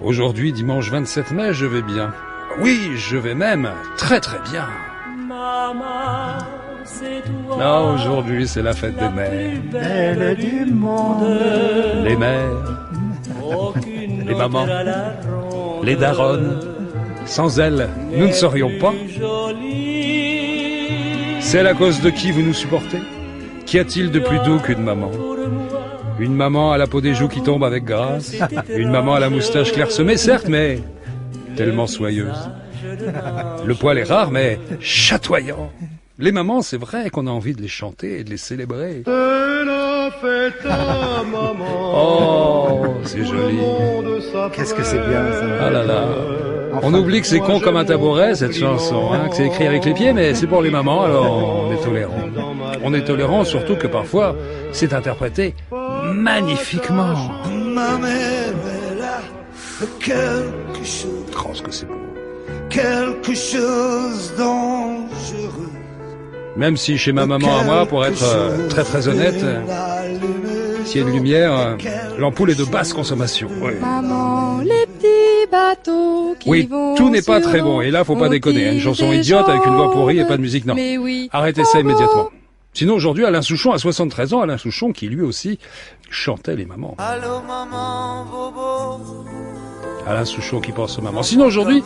Aujourd'hui, dimanche 27 mai, je vais bien. Oui, je vais même très très bien. Maman, c'est toi. Non, aujourd'hui, c'est la fête des mères. Belle du monde. Les mères, Aucune les mamans, autre à la ronde. les daronnes. Sans elles, nous ne serions pas. Jolie. C'est à cause de qui vous nous supportez? Qu'y a-t-il de plus doux qu'une maman? Une maman à la peau des joues qui tombe avec grâce. Une maman à la moustache clairsemée, certes, mais tellement soyeuse. Le poil est rare, mais chatoyant. Les mamans, c'est vrai qu'on a envie de les chanter et de les célébrer. C'est la fête à maman. Oh, c'est joli. Qu'est-ce que c'est bien ça. Ah là là. On oublie que c'est con comme un tabouret, cette chanson, hein, que c'est écrit avec les pieds, mais c'est pour les mamans, alors on est tolérant. On est tolérant, surtout que parfois, c'est interprété magnifiquement. Ma mère, elle a quelque chose, Oh, ce que c'est beau. quelque chose dangereux. Même si chez ma maman à moi, pour être très très honnête, s'il y a une lumière, l'ampoule est de basse consommation. Oui. Maman, les petits bateaux qui Oui, vont tout n'est pas sur très bon. Et là, faut pas l'eau, déconner. Une qui chanson des idiote avec une voix pourrie et jambes. pas de musique, non. Mais oui. Arrêtez ça immédiatement. Sinon, aujourd'hui, Alain Souchon a 73 ans. Alain Souchon qui, lui aussi, chantait les mamans. Allô maman, bobo. Alain Souchon qui pense aux mamans. Sinon, aujourd'hui,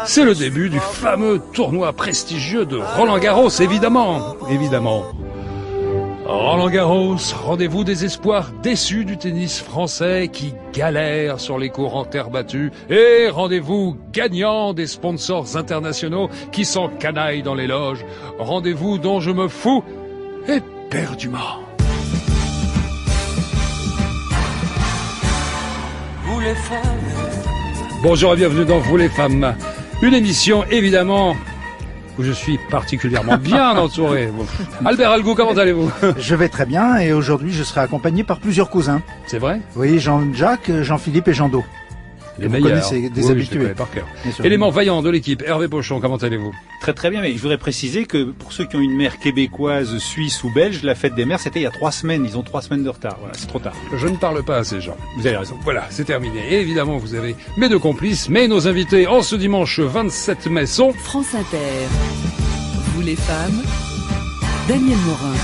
c'est le début du fameux tournoi prestigieux de Roland Garros, évidemment. Évidemment. Roland Garros, rendez-vous des espoirs déçus du tennis français qui galèrent sur les cours en terre battue. Et rendez-vous gagnant des sponsors internationaux qui s'encanaillent dans les loges. Rendez-vous dont je me fous éperdument. Vous les femmes. Bonjour et bienvenue dans Vous les femmes. Une émission, évidemment, où je suis particulièrement bien entouré. Albert Algou, comment allez-vous? Je vais très bien et aujourd'hui je serai accompagné par plusieurs cousins. C'est vrai? Oui, Jean-Jacques, Jean-Philippe et Jean-Do. Les Vous meilleurs. connaissez, des Oui, je les habitués. connais par cœur. Bien sûr. Élément vaillant de l'équipe, Hervé Pochon, comment allez-vous? Très très bien, mais je voudrais préciser que pour ceux qui ont une mère québécoise, suisse ou belge, la fête des mères, c'était il y a 3 semaines. Ils ont 3 semaines de retard. Voilà, c'est trop tard. Je ne parle pas à ces gens. Vous avez raison. Voilà, c'est terminé. Et évidemment, vous avez mes deux complices, mais nos invités en ce dimanche 27 mai sont... France Inter. Vous les femmes, Daniel Morin.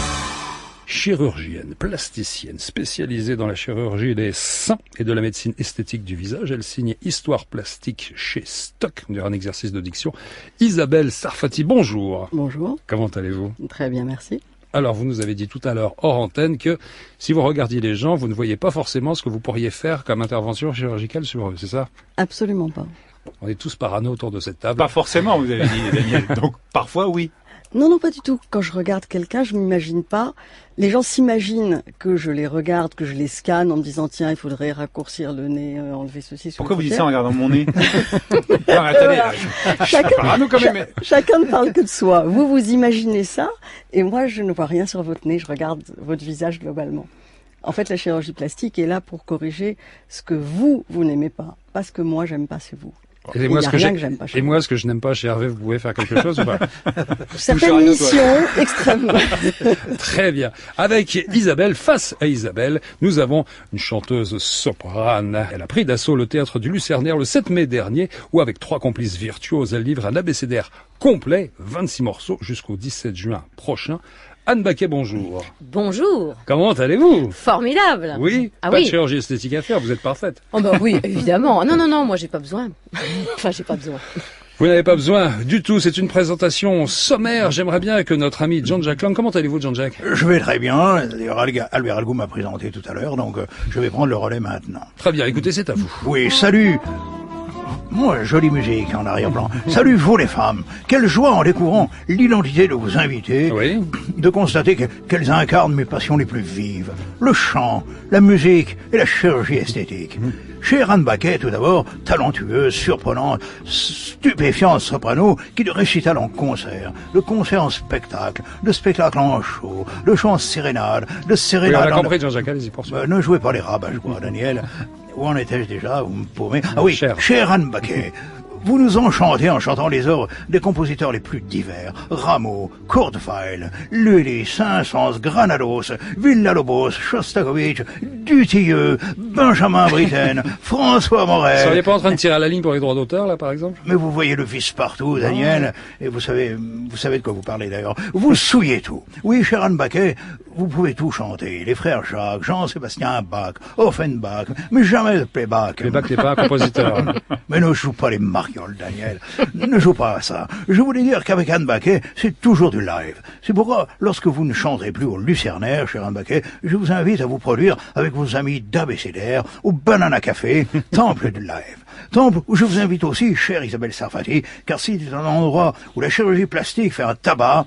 Chirurgienne, plasticienne, spécialisée dans la chirurgie des seins et de la médecine esthétique du visage. Elle signe Histoire plastique chez Stock, on dirait un exercice de diction. Isabelle Sarfati, bonjour. Bonjour, Comment allez-vous? très bien, merci. Alors, vous nous avez dit tout à l'heure, hors antenne, que si vous regardiez les gens, vous ne voyez pas forcément ce que vous pourriez faire comme intervention chirurgicale sur eux, c'est ça? Absolument pas. On est tous parano autour de cette table. Pas forcément, vous avez dit, Daniel. Donc parfois, oui. Non, pas du tout. Quand je regarde quelqu'un, je m'imagine pas. Les gens s'imaginent que je les regarde, que je les scanne en me disant tiens, il faudrait raccourcir le nez, enlever ceci. Pourquoi vous dites ça en regardant mon nez? Non, mais attendez, je suis parano quand même. mais- Chacun ne parle que de soi. Vous, vous imaginez ça, et moi, je ne vois rien sur votre nez. Je regarde votre visage globalement. En fait, la chirurgie plastique est là pour corriger ce que vous n'aimez pas. Pas ce que moi, j'aime pas chez vous. Et Il moi, y a ce que rien j'ai- que j'aime pas chez Et vous. moi, ce que je n'aime pas chez Hervé, vous pouvez faire quelque chose ou pas? Certaines rien, toi. missions extrêmement. Très bien. Avec Isabelle, face à Isabelle, nous avons une chanteuse soprane. Elle a pris d'assaut le théâtre du Lucernaire le 7 mai dernier, où avec 3 complices virtuoses, elle livre un abécédaire complet, 26 morceaux, jusqu'au 17 juin prochain. Anne Baquet, bonjour. Bonjour. Comment allez-vous? Formidable. Oui, Ah pas de oui. chirurgie esthétique à faire, vous êtes parfaite. Oh bah oui, évidemment. Non, moi j'ai pas besoin. Enfin, j'ai pas besoin. Vous n'avez pas besoin du tout, c'est une présentation sommaire. J'aimerais bien que notre ami Jean-Jacques Lang, comment allez-vous Jean-Jacques? Je vais très bien. D'ailleurs, Albert Algou m'a présenté tout à l'heure, donc je vais prendre le relais maintenant. Très bien, écoutez, c'est à vous. Oui, salut. Moi, jolie musique en arrière-plan. Salut vous les femmes. Quelle joie en découvrant l'identité de vos invités, Oui. de constater qu'elles incarnent mes passions les plus vives. Le chant, la musique et la chirurgie esthétique. Chez Anne Baquet, tout d'abord, talentueuse, surprenante, stupéfiante soprano, qui de récital en concert, de concert en spectacle, de spectacle en show, de chant en sérénade, de Oui, on sérénade a en... compris Jean-Jacques, allez-y, poursuivez. Ne jouez pas les rabats, je crois, Daniel. Où en étais-je déjà? Vous me paumez. Ah oui, Cher. chère Anne Baquet, vous nous enchantez en chantant les œuvres des compositeurs les plus divers. Rameau, Kurt Weill, Lully, Saint-Saëns, Granados, Villa-Lobos, Shostakovich, Dutilleux, Benjamin Britten, François Morel. Vous seriez pas en train de tirer à la ligne pour les droits d'auteur, là, par exemple? Mais vous voyez le vice partout, Daniel, et vous savez de quoi vous parlez d'ailleurs. Vous souillez tout. Oui, cher Anne Baquet, vous pouvez tout chanter. Les frères Jacques, Jean-Sébastien Bach, Offenbach, mais jamais de playback. Playback n'est pas un compositeur. Mais ne joue pas les marioles, Daniel. Ne joue pas à ça. Je voulais dire qu'avec Anne Baquet, c'est toujours du live. C'est pourquoi, lorsque vous ne chanterez plus au Lucernaire, cher Anne Baquet, je vous invite à vous produire avec vos amis d'ABCDR au Banana Café, temple du live. Temple où je vous invite aussi, chère Isabelle Sarfati, car c'est un endroit où la chirurgie plastique fait un tabac,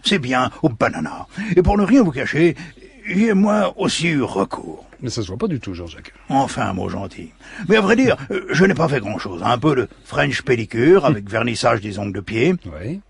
c'est bien au Banana. Et pour ne rien vous cacher, j'y ai moi aussi eu recours. Mais ça se voit pas du tout, Jean-Jacques. Enfin, un mot gentil. Mais à vrai dire, je n'ai pas fait grand-chose. Un peu de French pédicure avec vernissage des ongles de pied. Oui.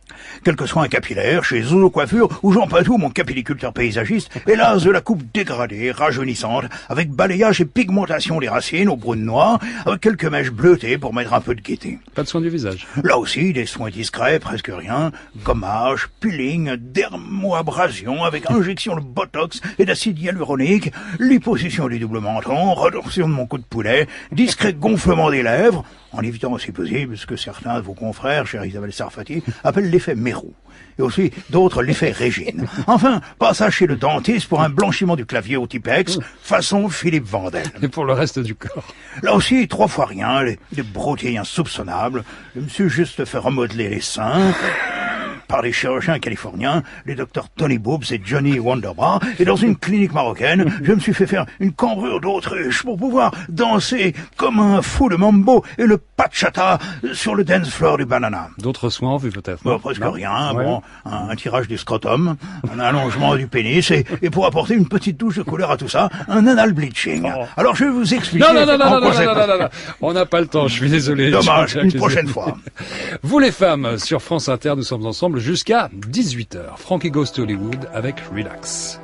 Quelques soins capillaires chez Zozo Coiffure où Jean Patou, mon capilliculteur paysagiste, hélas de la coupe dégradée, rajeunissante, avec balayage et pigmentation des racines au brun noir, avec quelques mèches bleutées pour mettre un peu de gaieté. Pas de soins du visage. Là aussi, des soins discrets, presque rien, gommage, peeling, dermoabrasion avec injection de botox et d'acide hyaluronique, liposuction du double menton, retorsion de mon cou de poulet, discret gonflement des lèvres, en évitant si possible ce que certains de vos confrères, chère Isabelle Sarfati, appellent l'effet Mérou, et aussi d'autres l'effet Régine. Enfin, passage chez le dentiste pour un blanchiment du clavier au Tipex, façon Philippe Vandel. Et pour le reste du corps? Là aussi, 3 fois rien, des broutilles insoupçonnables. Je me suis juste fait remodeler les seins par les chirurgiens californiens, les docteurs Tony Boobs et Johnny Wonderbra, et dans une clinique marocaine, je me suis fait faire une cambrure d'autruche pour pouvoir danser comme un fou de mambo et le bachata sur le dance floor du Banana. D'autres soins en vue peut-être? Bon, presque rien, ouais. Bon, un tirage du scrotum, un allongement du pénis, et pour apporter une petite touche de couleur à tout ça, un anal bleaching. Oh. Alors je vais vous expliquer... Non, on n'a pas le temps, je suis désolé. Dommage, une prochaine fois. Vous les femmes, sur France Inter, nous sommes ensemble jusqu'à 18h. Frankie Goes to Hollywood avec Relax.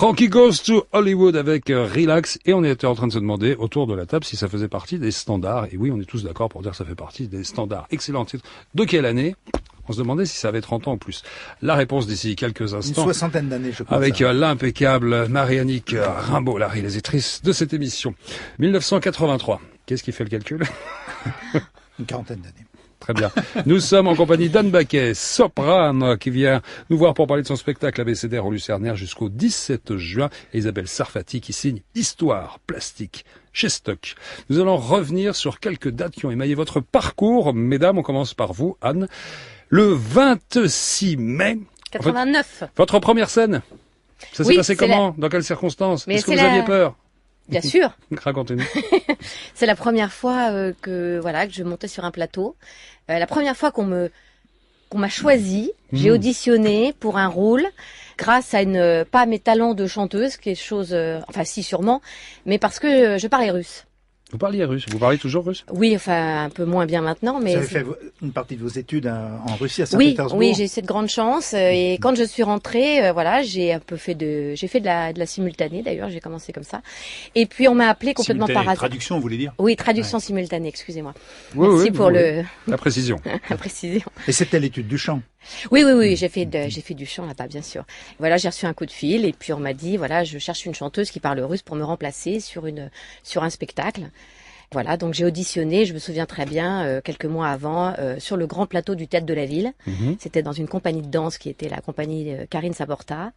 Frankie Goes to Hollywood avec Relax, et on était en train de se demander autour de la table si ça faisait partie des standards. Et oui, on est tous d'accord pour dire que ça fait partie des standards. Excellent titre. De quelle année? On se demandait si ça avait 30 ans ou plus. La réponse d'ici quelques instants. Une soixantaine d'années, je crois. Avec l'impeccable Marie-Annick Rimbaud, la réalisatrice de cette émission. 1983. Qu'est-ce qui fait le calcul? Une quarantaine d'années. Très bien. Nous sommes en compagnie d'Anne Baquet, soprane, qui vient nous voir pour parler de son spectacle abécédaire au Lucernaire jusqu'au 17 juin. Et Isabelle Sarfati qui signe Histoire plastique chez Stock. Nous allons revenir sur quelques dates qui ont émaillé votre parcours. Mesdames, on commence par vous, Anne. Le 26 mai. 89. En fait, votre première scène. Ça s'est passé comment? Dans quelles circonstances? Est-ce que vous aviez peur? Bien sûr. Racontez-nous. C'est la première fois que je montais sur un plateau. La première fois qu'on m'a choisi, j'ai auditionné pour un rôle grâce à pas à mes talents de chanteuse, quelque chose, enfin si sûrement, mais parce que je parlais russe. Vous parliez russe? Vous parlez toujours russe? Oui, enfin un peu moins bien maintenant, mais... Vous avez fait une partie de vos études en Russie, à Saint-Pétersbourg? Oui, j'ai eu cette grande chance. Et quand je suis rentrée, j'ai un peu fait de la simultanée d'ailleurs. J'ai commencé comme ça. Et puis on m'a appelé complètement par hasard. Traduction, vous voulez dire? Oui, traduction simultanée. Excusez-moi. Oui, Merci pour la précision. la précision. Et c'était l'étude du chant? Oui, j'ai fait du chant là-bas, bien sûr. Voilà, j'ai reçu un coup de fil et puis on m'a dit, voilà, je cherche une chanteuse qui parle russe pour me remplacer sur un spectacle. Voilà, donc j'ai auditionné, je me souviens très bien, quelques mois avant, sur le grand plateau du Théâtre de la Ville. C'était dans une compagnie de danse qui était la compagnie Karine Saporta.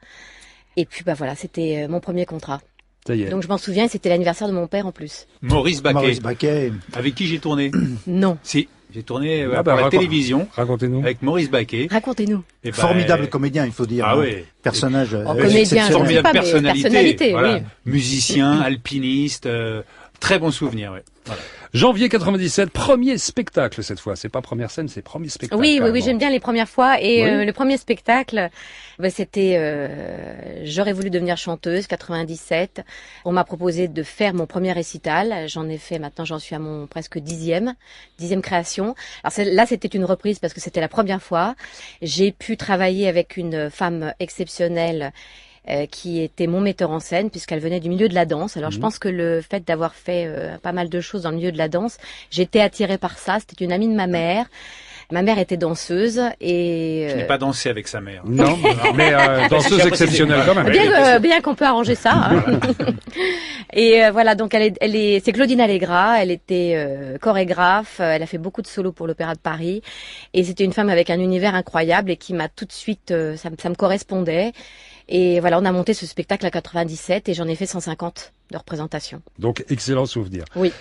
Et puis voilà, c'était mon premier contrat. Ça y est. Donc je m'en souviens, c'était l'anniversaire de mon père en plus. Maurice Baquet. Avec qui j'ai tourné? Non. Si, j'ai tourné pour la télévision. Racontez-nous. Avec Maurice Baquet. Racontez-nous. Formidable comédien, il faut dire. Ah oui. Personnage. Comédien, formidable personnalité. Voilà. Oui. Musicien, alpiniste, très bon souvenir, oui. Voilà. Janvier 97, premier spectacle cette fois. C'est pas première scène, c'est premier spectacle. Oui, j'aime bien les premières fois. Et le premier spectacle, c'était J'aurais voulu devenir chanteuse, 97. On m'a proposé de faire mon premier récital. J'en ai fait maintenant, j'en suis à mon presque dixième création. Alors là, c'était une reprise parce que c'était la première fois. J'ai pu travailler avec une femme exceptionnelle qui était mon metteur en scène puisqu'elle venait du milieu de la danse. Alors je pense que le fait d'avoir fait pas mal de choses dans le milieu de la danse, j'étais attirée par ça. C'était une amie de ma mère. Ma mère était danseuse et... Je n'ai pas dansé avec sa mère. Non, mais danseuse exceptionnelle quand même. Bien qu'on peut arranger ça. Hein. Et voilà, donc c'est Claudine Allegra, elle était chorégraphe, elle a fait beaucoup de solos pour l'Opéra de Paris et c'était une femme avec un univers incroyable et qui m'a tout de suite, ça me correspondait. Et voilà, on a monté ce spectacle à 97 et j'en ai fait 150 de représentations. Donc, excellent souvenir. Oui.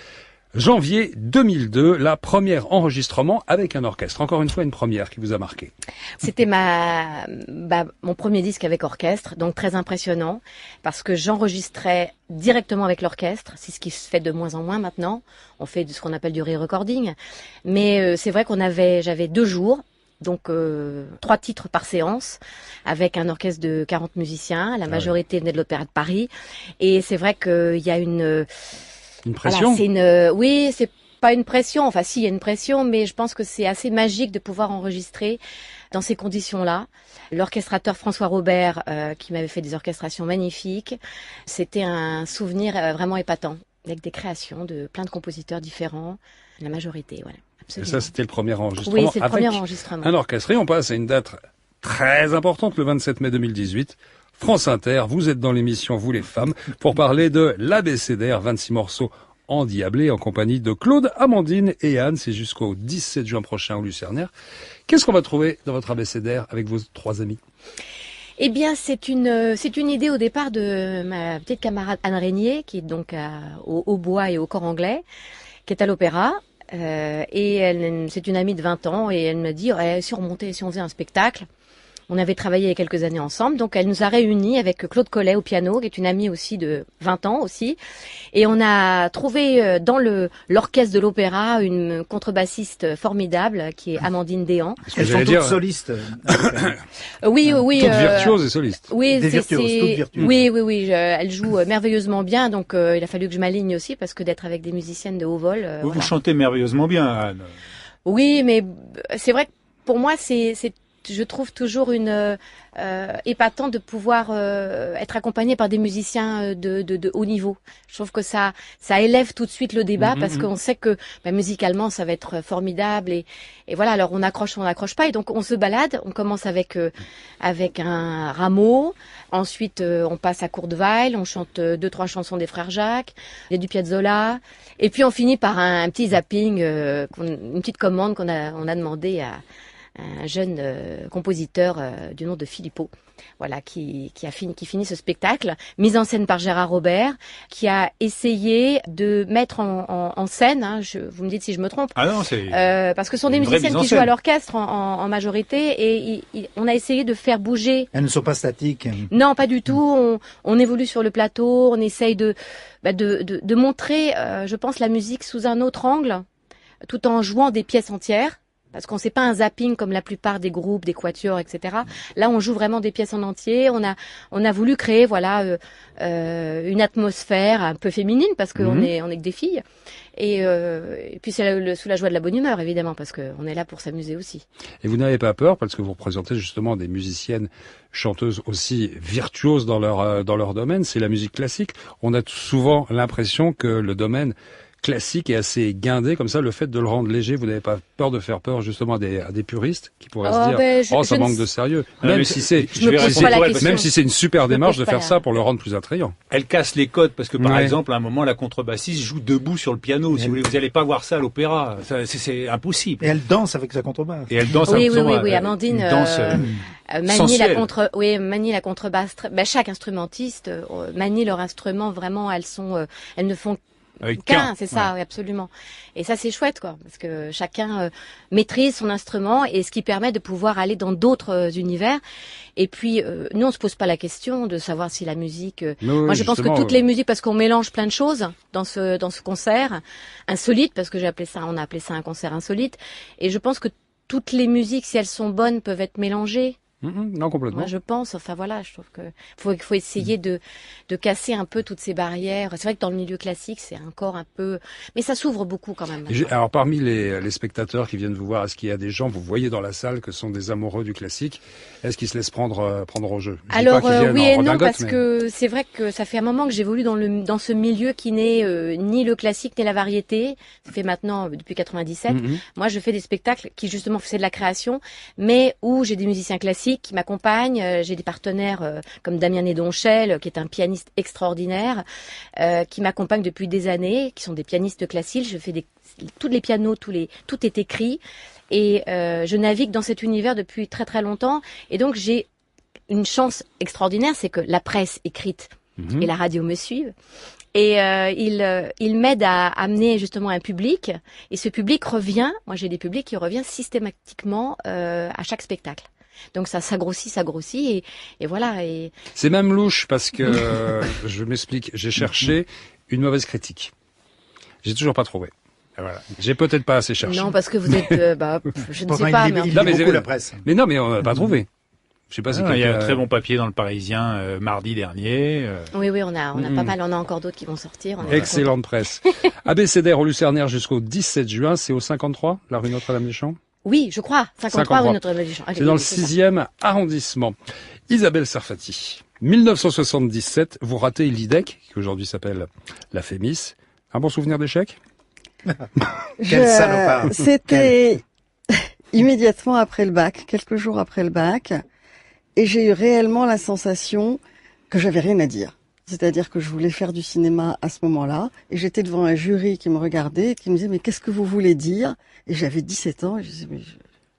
Janvier 2002, la première enregistrement avec un orchestre. Encore une fois, une première qui vous a marqué. C'était mon premier disque avec orchestre, donc très impressionnant, parce que j'enregistrais directement avec l'orchestre. C'est ce qui se fait de moins en moins maintenant. On fait ce qu'on appelle du re-recording. Mais c'est vrai j'avais 2 jours. Donc 3 titres par séance avec un orchestre de 40 musiciens. La majorité venait de l'Opéra de Paris. Et c'est vrai qu'il y a une pression. Oui, c'est pas une pression. Enfin, si, il y a une pression, mais je pense que c'est assez magique de pouvoir enregistrer dans ces conditions-là. L'orchestrateur François Robert, qui m'avait fait des orchestrations magnifiques, c'était un souvenir vraiment épatant, avec des créations de plein de compositeurs différents, la majorité, voilà. Absolument. Et ça, c'était le premier enregistrement. Oui, c'est le premier enregistrement. Un orchestre. Et on passe à une date très importante, le 27 mai 2018. France Inter, vous êtes dans l'émission Vous les femmes, pour parler de l'abécédaire, 26 morceaux endiablés, en compagnie de Claude, Amandine et Anne. C'est jusqu'au 17 juin prochain au Lucernaire. Qu'est-ce qu'on va trouver dans votre abécédaire avec vos 3 amis? Eh bien, c'est une idée au départ de ma petite camarade Anne Régnier, qui est donc au hautbois et au cor anglais, qui est à l'opéra. Et c'est une amie de 20 ans et elle me dit si on faisait un spectacle. On avait travaillé il y a quelques années ensemble, donc elle nous a réunis avec Claude Collet au piano, qui est une amie aussi de 20 ans aussi. Et on a trouvé dans l'orchestre de l'opéra une contrebassiste formidable qui est Amandine Déhan. Elles sont toutes solistes. Oui. Toutes virtuoses et solistes. Oui, des virtuoses, toutes virtuoses. Oui. Elle joue merveilleusement bien, donc il a fallu que je m'aligne aussi parce que d'être avec des musiciennes de haut vol. Vous chantez merveilleusement bien, Anne. Oui, mais c'est vrai que pour moi c'est je trouve toujours épatant de pouvoir être accompagné par des musiciens de haut niveau. Je trouve que ça élève tout de suite le débat parce qu'on sait que musicalement ça va être formidable et voilà. Alors on accroche pas et donc on se balade. On commence avec un Rameau, ensuite on passe à Courteval, on chante 2-3 chansons des frères Jacques, il y a du Piazzolla et puis on finit par un petit zapping, une petite commande on a demandé à un jeune compositeur du nom de Filippo, voilà, qui finit ce spectacle, mise en scène par Gérard Robert, qui a essayé de mettre en scène, vous me dites si je me trompe, parce que ce sont des musiciennes qui jouent à l'orchestre en majorité, et on a essayé de faire bouger. Elles ne sont pas statiques. Non, pas du tout. On évolue sur le plateau, on essaye de montrer, je pense, la musique sous un autre angle, tout en jouant des pièces entières. Parce qu'on ne sait pas un zapping comme la plupart des groupes, des quatuors, etc. Là, on joue vraiment des pièces en entier. On a voulu créer, une atmosphère un peu féminine parce qu'on est que des filles. Et puis c'est sous la joie de la bonne humeur, évidemment, parce qu'on est là pour s'amuser aussi. Et vous n'avez pas peur parce que vous représentez justement des musiciennes chanteuses aussi virtuoses dans leur domaine. C'est la musique classique. On a souvent l'impression que le domaine classique et assez guindé comme ça, le fait de le rendre léger, vous n'avez pas peur de faire peur justement à des puristes qui pourraient se dire ça manque de sérieux, même si c'est une super démarche de faire ça pour le rendre plus attrayant. Elle casse les codes parce que par exemple à un moment la contrebassiste joue debout sur le piano, si vous voulez, vous n'allez pas voir ça à l'opéra, c'est impossible. Et elle danse avec sa contrebasse. Oui, Amandine manie la contrebasse. Chaque instrumentiste manie leur instrument vraiment, elles ne font qu'un, c'est ça, oui, absolument. Et ça, c'est chouette, quoi, parce que chacun maîtrise son instrument et ce qui permet de pouvoir aller dans d'autres univers. Et puis, nous, on se pose pas la question de savoir si la musique. Moi, je pense que toutes les musiques, parce qu'on mélange plein de choses dans ce concert insolite, parce que on a appelé ça un concert insolite. Et je pense que toutes les musiques, si elles sont bonnes, peuvent être mélangées. Non, complètement. Moi, je pense, je trouve que faut essayer de casser un peu toutes ces barrières. C'est vrai que dans le milieu classique, c'est encore un peu, mais ça s'ouvre beaucoup quand même. Alors, parmi les spectateurs qui viennent vous voir, est-ce qu'il y a des gens, vous voyez dans la salle, que sont des amoureux du classique? Est-ce qu'ils se laissent prendre au jeu? Alors, oui et non, parce que c'est vrai que ça fait un moment que j'évolue dans ce milieu qui n'est ni le classique ni la variété. Ça fait maintenant depuis 97. Moi, je fais des spectacles qui justement faisaient de la création, mais où j'ai des musiciens classiques qui m'accompagnent. J'ai des partenaires comme Damien Nédonchel, qui est un pianiste extraordinaire, qui m'accompagne depuis des années, qui sont des pianistes classiques. Je fais tous les pianos, tout est écrit, et je navigue dans cet univers depuis très très longtemps. Et donc j'ai une chance extraordinaire, c'est que la presse écrite et la radio me suivent. Et il m'aide à amener justement un public, et ce public revient. Moi, j'ai des publics qui reviennent systématiquement à chaque spectacle. Donc ça grossit et voilà. Et c'est même louche parce que je m'explique. J'ai cherché une mauvaise critique. J'ai toujours pas trouvé. Voilà. J'ai peut-être pas assez cherché. Non, parce que vous êtes, je ne sais pas. Il lit beaucoup la presse. Mais non, mais on n'a pas trouvé. Je sais pas si il y a un très bon papier dans le Parisien mardi dernier. Oui, on a pas mal. On a encore d'autres qui vont sortir. Excellente presse. Abécédaire au Lucernaire jusqu'au 17 juin. C'est au 53, la rue Notre-Dame-des-Champs. Oui, je crois. 53 rue Notre-Dame-des-Champs. C'est dans le 6e arrondissement. Isabelle Sarfati. 1977, vous ratez l'IDEC, qui aujourd'hui s'appelle la FEMIS. Un bon souvenir d'échec? Quel salopard. C'était immédiatement après le bac, quelques jours après le bac. Et j'ai eu réellement la sensation que j'avais rien à dire. C'est-à-dire que je voulais faire du cinéma à ce moment-là. Et j'étais devant un jury qui me regardait, et qui me disait, mais qu'est-ce que vous voulez dire? Et j'avais 17 ans, et je disais, mais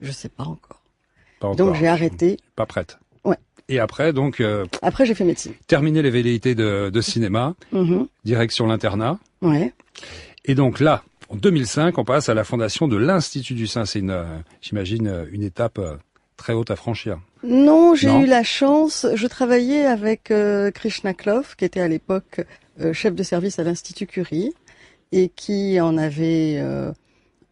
je sais pas encore. Donc j'ai arrêté. Pas prête. Ouais. Et après, donc... après, j'ai fait médecine. Terminé les velléités de cinéma. Direction l'internat. Ouais. Et donc là, en 2005, on passe à la fondation de l'Institut du Sein. C'est j'imagine, une étape très haute à franchir. Non, j'ai eu la chance. Je travaillais avec Krishna Kloff, qui était à l'époque chef de service à l'Institut Curie, et qui en avait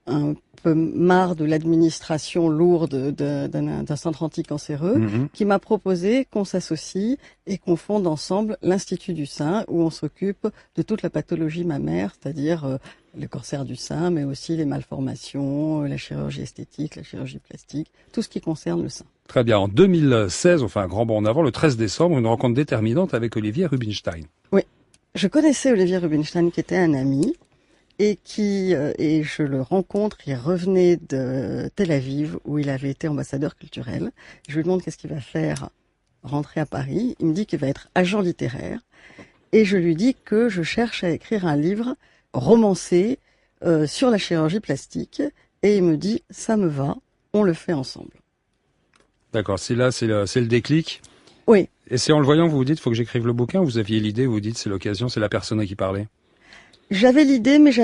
un peu marre de l'administration lourde d'un centre anticancéreux, qui m'a proposé qu'on s'associe et qu'on fonde ensemble l'Institut du sein, où on s'occupe de toute la pathologie mammaire, c'est-à-dire le cancer du sein, mais aussi les malformations, la chirurgie esthétique, la chirurgie plastique, tout ce qui concerne le sein. Très bien. En 2016, on fait un grand bond en avant, le 13 décembre, une rencontre déterminante avec Olivier Rubinstein. Oui. Je connaissais Olivier Rubinstein, qui était un ami, et et je le rencontre, il revenait de Tel Aviv, où il avait été ambassadeur culturel. Je lui demande qu'est-ce qu'il va faire rentrer à Paris. Il me dit qu'il va être agent littéraire. Et je lui dis que je cherche à écrire un livre romancé sur la chirurgie plastique. Et il me dit, ça me va, on le fait ensemble. D'accord, c'est le déclic. Oui. Et c'est en le voyant que vous vous dites, faut que j'écrive le bouquin, vous aviez l'idée, vous vous dites, c'est l'occasion, c'est la personne à qui parler. J'avais l'idée, mais je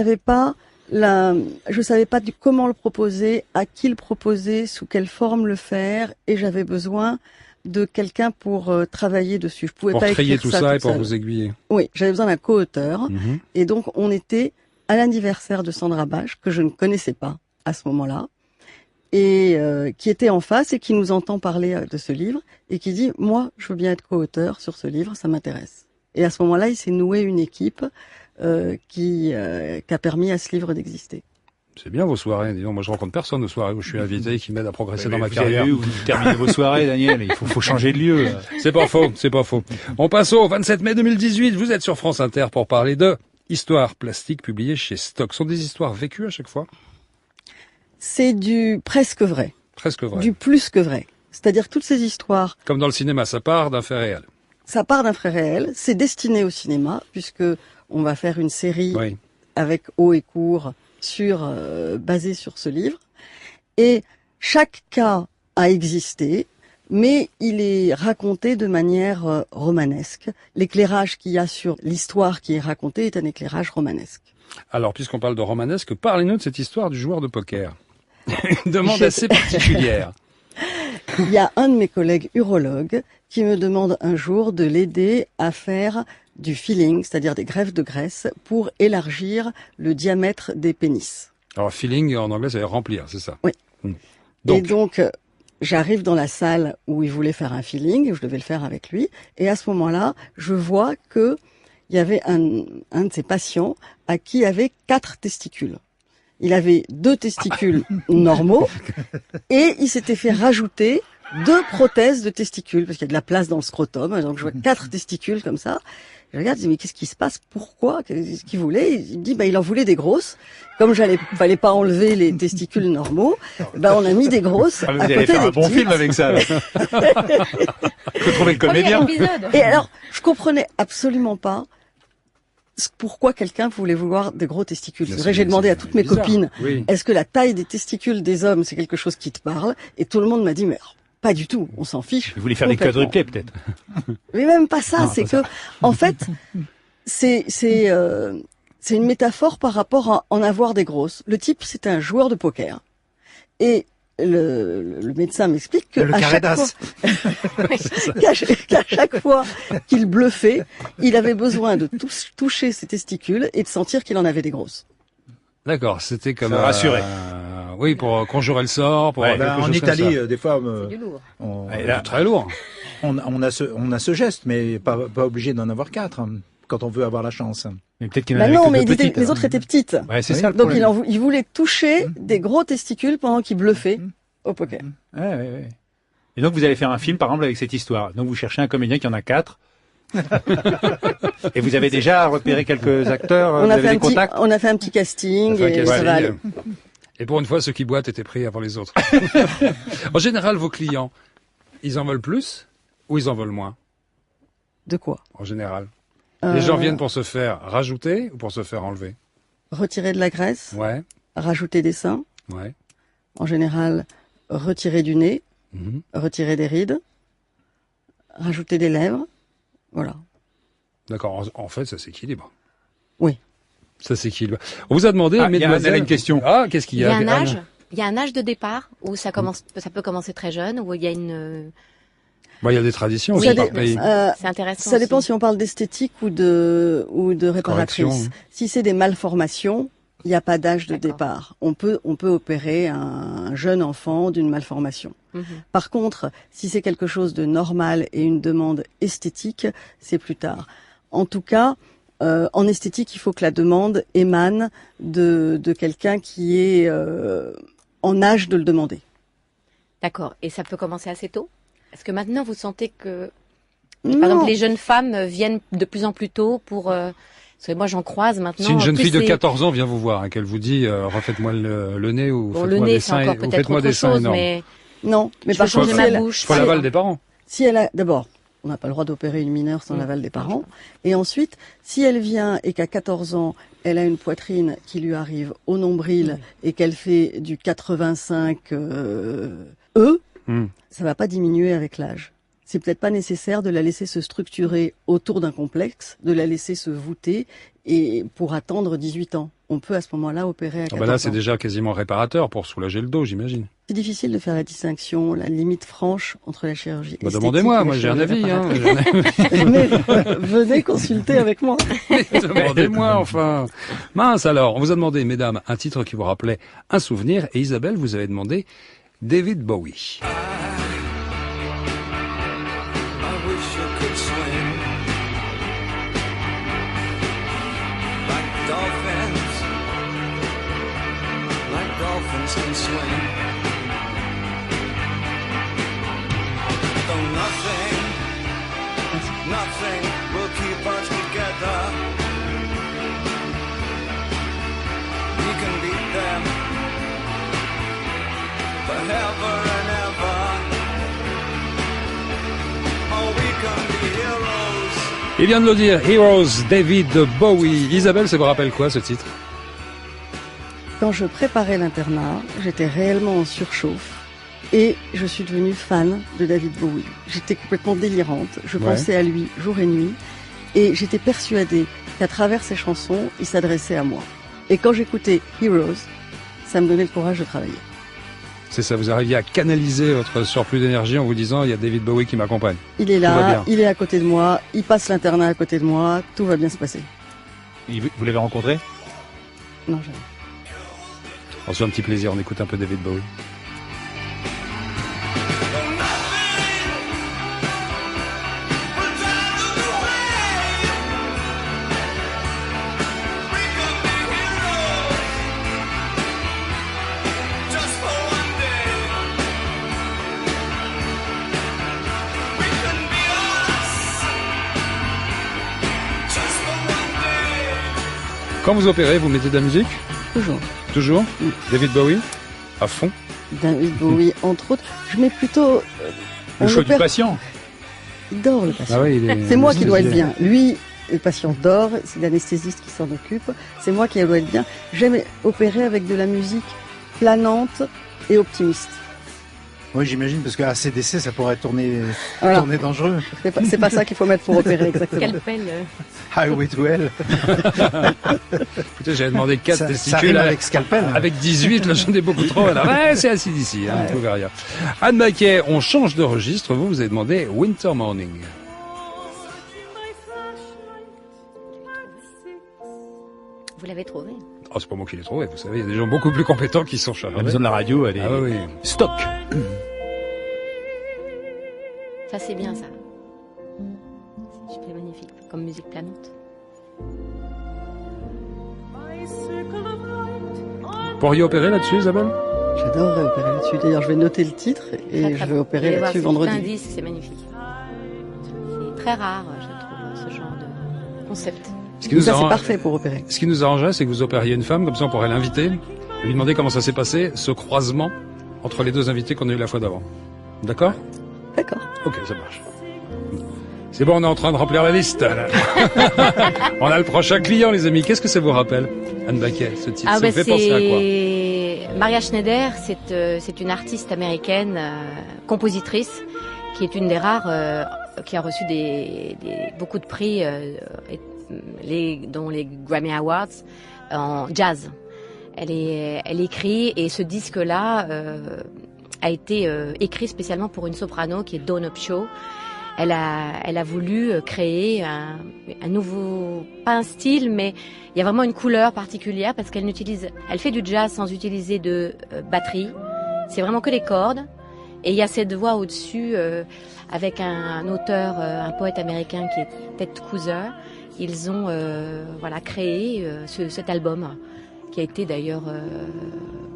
savais pas comment le proposer, à qui le proposer, sous quelle forme le faire, et j'avais besoin de quelqu'un pour travailler dessus. Je pouvais pour pas trier écrire tout ça et toute pour seule. vous aiguiller. Oui, j'avais besoin d'un co-auteur, et donc on était à l'anniversaire de Sandra Bache, que je ne connaissais pas à ce moment-là, et qui était en face et qui nous entend parler de ce livre, et qui dit, moi, je veux bien être co-auteur sur ce livre, ça m'intéresse. Et à ce moment-là, il s'est noué une équipe qui a permis à ce livre d'exister. C'est bien vos soirées, disons. Moi, je rencontre personne aux soirées où je suis invité qui m'aide à progresser dans ma vous carrière. Avez vu, vous terminez vos soirées, Daniel. Il faut changer de lieu. C'est pas faux, c'est pas faux. On passe au 27 mai 2018. Vous êtes sur France Inter pour parler de Histoire plastique publiée chez Stock. Ce sont des histoires vécues à chaque fois? C'est du presque vrai. Presque vrai. Du plus que vrai. C'est-à-dire que toutes ces histoires... Comme dans le cinéma, ça part d'un fait réel. Ça part d'un fait réel. C'est destiné au cinéma, puisque on va faire une série avec haut et court basée sur ce livre. Et chaque cas a existé, mais il est raconté de manière romanesque. L'éclairage qu'il y a sur l'histoire qui est racontée est un éclairage romanesque. Alors, puisqu'on parle de romanesque, parlez-nous de cette histoire du joueur de poker. Une demande assez particulière. Il y a un de mes collègues urologues qui me demande un jour de l'aider à faire du filling, c'est-à-dire des greffes de graisse, pour élargir le diamètre des pénis. Alors, filling, en anglais, ça veut dire remplir, c'est ça? Oui. Donc. Et donc, j'arrive dans la salle où il voulait faire un filling, je devais le faire avec lui, et à ce moment-là, je vois que il y avait un de ses patients à qui avait 4 testicules. Il avait 2 testicules normaux, et il s'était fait rajouter 2 prothèses de testicules, parce qu'il y a de la place dans le scrotum, donc je vois 4 testicules comme ça. Je regarde, je dis, mais qu'est-ce qui se passe? Pourquoi? Qu'est-ce qu'il voulait? Il me dit, il en voulait des grosses. Comme fallait pas enlever les testicules normaux, on a mis des grosses à vous côté allez faire des un bon petites. film avec ça. Faut trouver le comédien. Et alors, je comprenais absolument pas pourquoi quelqu'un voulait vouloir des gros testicules. J'ai demandé à toutes mes copines, est-ce que la taille des testicules des hommes, c'est quelque chose qui te parle? Et tout le monde m'a dit, mais pas du tout, on s'en fiche. Vous voulez faire des quadruplés, peut-être? Mais même pas ça, c'est que, en fait, c'est une métaphore par rapport à en avoir des grosses. Le type, c'est un joueur de poker. Et le médecin m'explique que qu'à chaque fois qu'il bluffait, il avait besoin de toucher ses testicules et de sentir qu'il en avait des grosses. D'accord, c'était comme rassurer. Oui, pour conjurer le sort. Pour en Italie, des fois, c'est du lourd. C'est très lourd. On a ce geste, mais pas obligé d'en avoir 4 quand on veut avoir la chance. Mais peut-être qu'il en avait non, que mais deux petites, les autres étaient petites. Ouais, c'est ça le Donc problème. il voulait toucher des gros testicules pendant qu'il bluffait au poker. Ouais. Et donc vous allez faire un film, par exemple, avec cette histoire. Donc vous cherchez un comédien qui en a 4. Et vous avez déjà repéré quelques acteurs, vous avez des contacts? On a fait un petit casting et ça va aller. Et pour une fois, ceux qui boitent étaient pris avant les autres. En général, vos clients, ils en veulent plus ou ils en veulent moins? De quoi? En général. Les gens viennent pour se faire rajouter ou pour se faire enlever? Retirer de la graisse. Ouais. Rajouter des seins. Ouais. En général, retirer du nez. Retirer des rides. Rajouter des lèvres. Voilà. D'accord. En fait, ça s'équilibre. Oui. Ça s'équilibre. On vous a demandé, mesdemoiselles... Elle a une question. Ah, qu'est-ce qu'il y a? Il y a un âge? Il y a un âge de départ où ça peut commencer très jeune, où il y a une... Il y a des traditions. Oui, c'est intéressant. Ça dépend si on parle d'esthétique ou de réparatrice. Correction. Si c'est des malformations, Il n'y a pas d'âge de départ. On peut opérer un jeune enfant d'une malformation. Par contre, si c'est quelque chose de normal et une demande esthétique, c'est plus tard. En tout cas, en esthétique, il faut que la demande émane de quelqu'un qui est en âge de le demander. D'accord. Et ça peut commencer assez tôt? Est-ce que maintenant vous sentez que, par exemple, les jeunes femmes viennent de plus en plus tôt pour... parce que moi, j'en croise maintenant. Si une jeune fille de 14 ans vient vous voir et qu'elle vous dit refaites-moi le nez ou faites-moi des seins, ou faites-moi des seins énormes. Mais... Non, mais par contre, ma bouche. Faut l'aval des parents. Si elle a, d'abord, on n'a pas le droit d'opérer une mineure sans l'aval des parents. Et ensuite, si elle vient et qu'à 14 ans, elle a une poitrine qui lui arrive au nombril et qu'elle fait du 85 ça va pas diminuer avec l'âge. C'est peut-être pas nécessaire de la laisser se structurer autour d'un complexe, de la laisser se voûter et pour attendre 18 ans. On peut à ce moment-là opérer à 14 ans. Là, c'est déjà quasiment réparateur pour soulager le dos, j'imagine. C'est difficile de faire la distinction, la limite franche entre la chirurgie esthétique demandez-moi, et la moi j'ai un avis. Mais venez consulter avec moi. Demandez-moi, enfin. Mince alors, on vous a demandé, mesdames, un titre qui vous rappelait un souvenir. Et Isabelle, vous avez demandé David Bowie. Can swing. Though nothing will keep us together. We can beat them forever and ever. Oh, we can be heroes. Il vient de le dire, Heroes, David Bowie. Isabelle, ça vous rappelle quoi ce titre? Quand je préparais l'internat, j'étais réellement en surchauffe et je suis devenue fan de David Bowie. J'étais complètement délirante, je pensais à lui jour et nuit et j'étais persuadée qu'à travers ses chansons, il s'adressait à moi. Et quand j'écoutais Heroes, ça me donnait le courage de travailler. C'est ça, vous arriviez à canaliser votre surplus d'énergie en vous disant il y a David Bowie qui m'accompagne. Il est là, il est à côté de moi, il passe l'internat à côté de moi, tout va bien se passer. Vous l'avez rencontré? Non, jamais. On se fait un petit plaisir, on écoute un peu David Bowie. Quand vous opérez, vous mettez de la musique? Toujours. Toujours? David Bowie? À fond? David Bowie, entre autres. Je mets plutôt... le choix du patient. Il dort, le patient. Ah oui, c'est moi qui dois être bien. Lui, le patient dort, c'est l'anesthésiste qui s'en occupe. C'est moi qui dois être bien. J'aime opérer avec de la musique planante et optimiste. Oui, j'imagine, parce qu'à ACDC, ça pourrait tourner dangereux. C'est pas ça qu'il faut mettre pour opérer, exactement. Scalpel. Highway to Hell. Écoutez, j'avais demandé 4 testicules. Avec scalpel. Avec 18, là, j'en ai beaucoup trop. Ouais, c'est assis d'ici, hein, vous trouvez rien. Anne Baquet, on change de registre. Vous avez demandé Winter Morning. Vous l'avez trouvé? Oh, c'est pas moi qui l'ai trouvé, vous savez, il y a des gens beaucoup plus compétents qui sont chargés. La maison de la radio, elle est stock. Ça, c'est bien, ça. C'est magnifique, comme musique planante. Vous pourriez opérer là-dessus, Isabelle? J'adorerais opérer là-dessus. D'ailleurs, je vais noter le titre et je vais opérer là-dessus vendredi. C'est un disque, c'est magnifique. C'est très rare, je trouve, ce genre de concept. Ça, c'est parfait pour opérer. Ce qui nous arrangerait, c'est que vous opériez une femme, comme ça on pourrait l'inviter, et lui demander comment ça s'est passé, ce croisement entre les deux invités qu'on a eu la fois d'avant. D'accord? D'accord. Ok, ça marche. C'est bon, on est en train de remplir la liste. On a le prochain client, les amis. Qu'est-ce que ça vous rappelle, Anne Baquet, ce titre? Ça vous fait penser à quoi? Maria Schneider, c'est une artiste américaine, compositrice, qui est une des rares qui a reçu beaucoup de prix, dont les Grammy Awards en jazz. Elle écrit, et ce disque-là a été écrit spécialement pour une soprano qui est Dawn Upshaw. elle a voulu créer un nouveau, pas un style, mais il y a vraiment une couleur particulière parce elle fait du jazz sans utiliser de batterie. C'est vraiment que les cordes. Et il y a cette voix au-dessus avec un auteur, un poète américain qui est Ted Kooser. Ils ont créé cet album qui a été d'ailleurs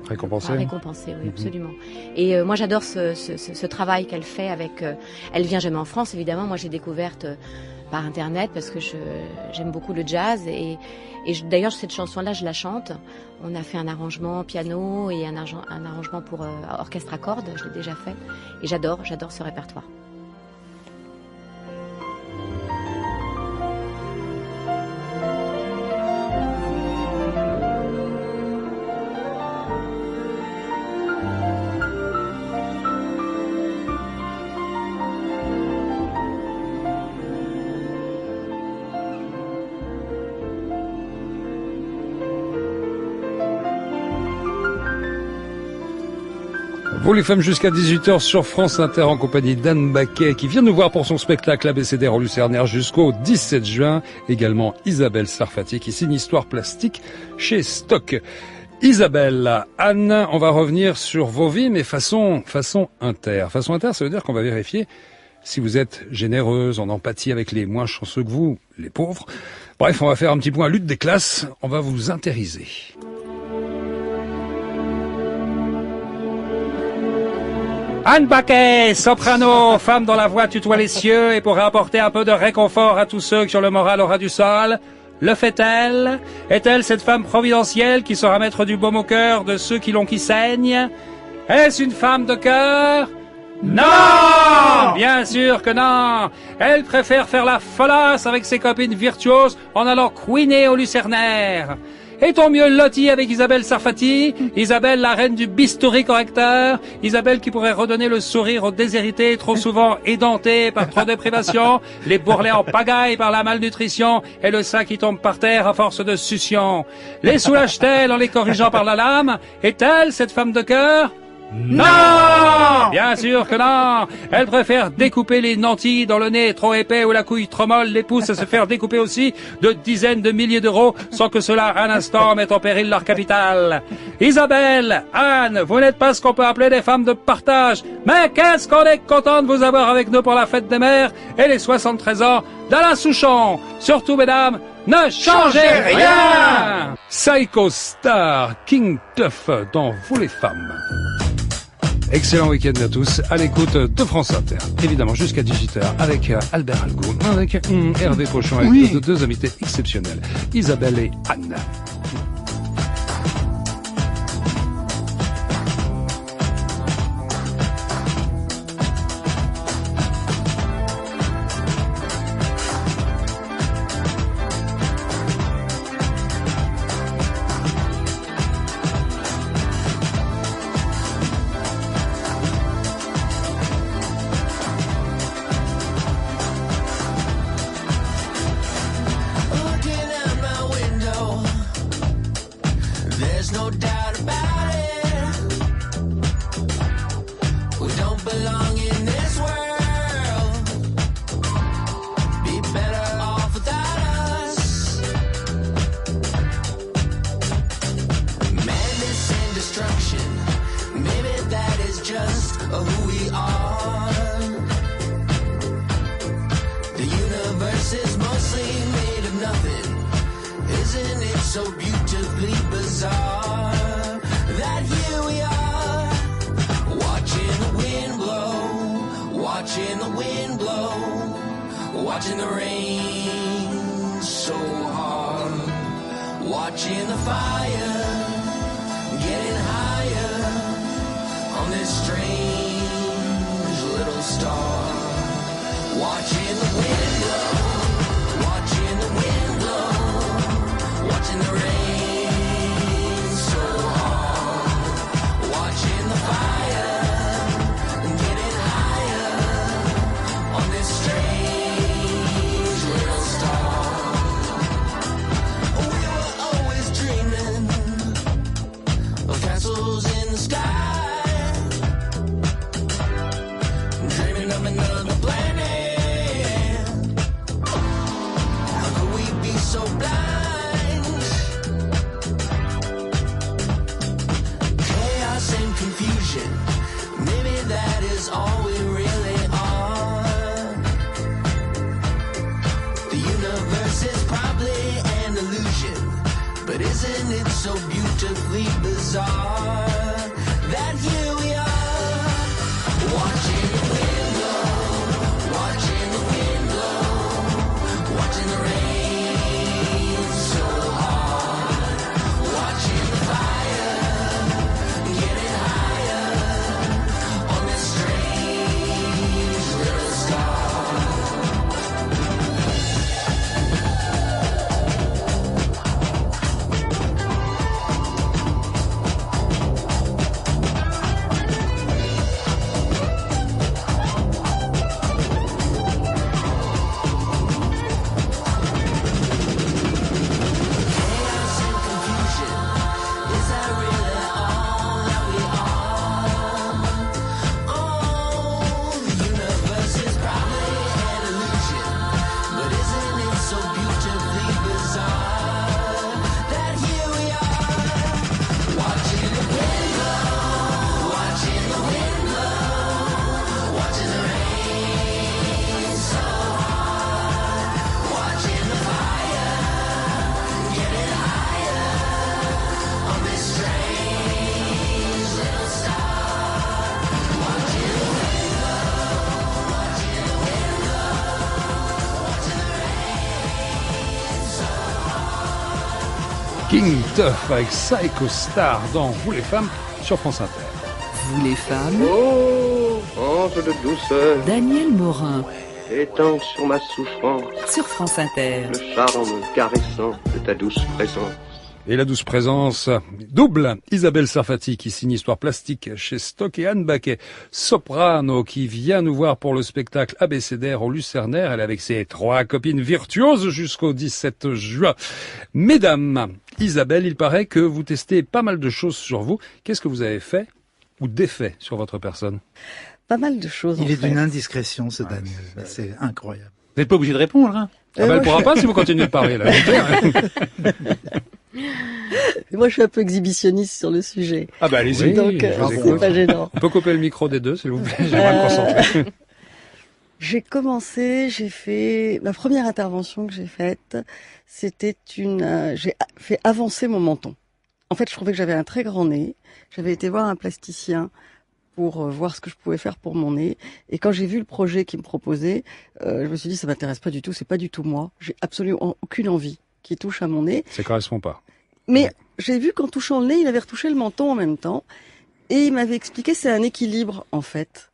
récompensé. Récompensé, oui, absolument. Et moi, j'adore ce travail qu'elle fait avec. Elle vient jamais en France, évidemment. Moi, j'ai découverte par Internet parce que j'aime beaucoup le jazz et d'ailleurs cette chanson-là, je la chante. On a fait un arrangement piano et un arrangement pour orchestre à cordes. Je l'ai déjà fait et j'adore ce répertoire. Vous les femmes jusqu'à 18h sur France Inter en compagnie d'Anne Baquet qui vient nous voir pour son spectacle ABCDR au Lucernaire jusqu'au 17 juin. Également Isabelle Sarfati qui signe Histoire plastique chez Stock. Isabelle, Anne, on va revenir sur vos vies mais façon inter. Façon inter, ça veut dire qu'on va vérifier si vous êtes généreuse, en empathie avec les moins chanceux que vous, les pauvres. Bref, on va faire un petit point lutte des classes, on va vous intériser. Anne Baquet, soprano, femme dont la voix tutoie les cieux et pourrait apporter un peu de réconfort à tous ceux qui ont le moral au ras du sol. Le fait-elle? Est-elle cette femme providentielle qui saura mettre du baume au cœur de ceux qui l'ont qui saignent? Est-ce une femme de cœur? Non! Bien sûr que non! Elle préfère faire la folasse avec ses copines virtuoses en allant couiner au Lucernaire. Est-on mieux loti avec Isabelle Sarfati? Isabelle, la reine du bistouri correcteur? Isabelle qui pourrait redonner le sourire aux déshérités trop souvent édentés par trop de privation, les bourrelets en pagaille par la malnutrition et le sein qui tombe par terre à force de succion? Les soulage-t-elle en les corrigeant par la lame? Est-elle cette femme de cœur? Non! Bien sûr que non! Elle préfère découper les nantis dont le nez est trop épais ou la couille trop molle les pousse à se faire découper aussi de dizaines de milliers d'euros sans que cela un instant mette en péril leur capital. Isabelle, Anne, vous n'êtes pas ce qu'on peut appeler des femmes de partage, mais qu'est-ce qu'on est content de vous avoir avec nous pour la fête des mères et les 73 ans d'Alain Souchon. Surtout, mesdames, ne changez rien! Psycho Star, King Tuff dans Vous les femmes. Excellent week-end à tous, à l'écoute de France Inter. Évidemment, jusqu'à 18h, avec Albert Algoum, avec Hervé Pochon, avec deux invités exceptionnels, Isabelle et Anne. But isn't it so beautifully bizarre that here we are, watching the wind blow, watching the wind blow, watching the rain so hard, watching the fire getting higher on this strange little star. King Tuff avec Psycho Star dans Vous les femmes sur France Inter. Vous les femmes. Oh, ange de douceur, Daniel Morin étends sur ma souffrance sur France Inter. le charme caressant de ta douce présence. Et la douce présence double, Isabelle Sarfati qui signe Histoire plastique chez Stock et Anne Baquet, soprano qui vient nous voir pour le spectacle abécédaire au Lucernaire. Elle est avec ses 3 copines virtuoses jusqu'au 17 juin. Mesdames, Isabelle, il paraît que vous testez pas mal de choses sur vous. Qu'est-ce que vous avez fait ou défait sur votre personne? Pas mal de choses. Il en est fait. d'une indiscrétion, ce Daniel. C'est incroyable. Vous n'êtes pas obligé de répondre, hein. Ah bah, elle pourra pas si vous continuez de parler, là. Moi, je suis un peu exhibitionniste sur le sujet. Ah bah allez-y. Oui, donc, je vous c'est écoute. pas gênant. On peut couper le micro des deux, s'il vous plaît. J'aimerais me concentrer. J'ai commencé, j'ai fait la première intervention que j'ai faite, c'était j'ai fait avancer mon menton. En fait, je trouvais que j'avais un très grand nez. J'avais été voir un plasticien pour voir ce que je pouvais faire pour mon nez. Et quand j'ai vu le projet qu'il me proposait, je me suis dit ça m'intéresse pas du tout, c'est pas du tout moi. J'ai absolument aucune envie qui touche à mon nez. Ça correspond pas. Mais j'ai vu qu'en touchant le nez, il avait retouché le menton en même temps. Et il m'avait expliqué c'est un équilibre, en fait.